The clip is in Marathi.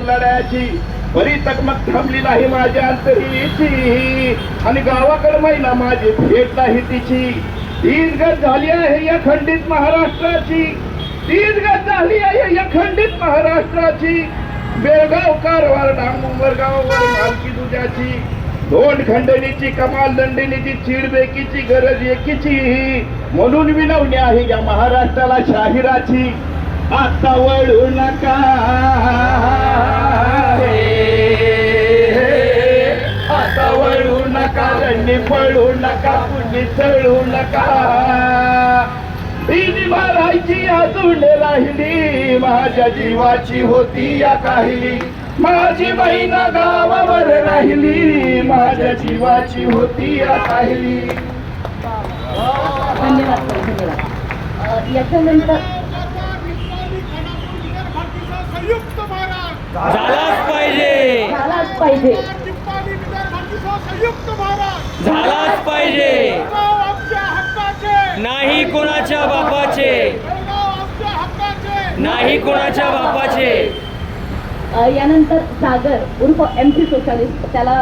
लढायची बरी तकमक थांबली नाही माझ्या अंतरीची आणि गावाकडे महिना माझी भेट नाही तिची. दीर्घ झाली आहे या खंडित महाराष्ट्राची, दीर्घ झाली आहे या खंडित महाराष्ट्राची. बेळगाव कारवार डांगुंबर गावावर मालकी तुझ्याची. दोन खंडणीची कमाल दंडिनीची चिडबेकीची गरज एकीची. म्हणून विनवणी आहे या महाराष्ट्राला शाहिराची. आता वळू नका आता वळू नका रंडी पळू नका कुणी चळू नका. ती भरायची अजून राहिली माझ्या जीवाची होती या काहिली. माझी बहीण गावावर राहिली माझ्या जीवाची होती या काहिली. धन्यवाद धन्यवाद. याच्यानंतर संयुक्त महाराज झालाच पाहिजे, झालाच पाहिजे, संयुक्त महाराज झालाच पाहिजे. आमच्या हक्काचे नाही कोणाच्या बापाचे, आमच्या हक्काचे नाही कोणाच्या बापाचे. यानंतर सागर उर्फ MC सोशलिस्ट त्याला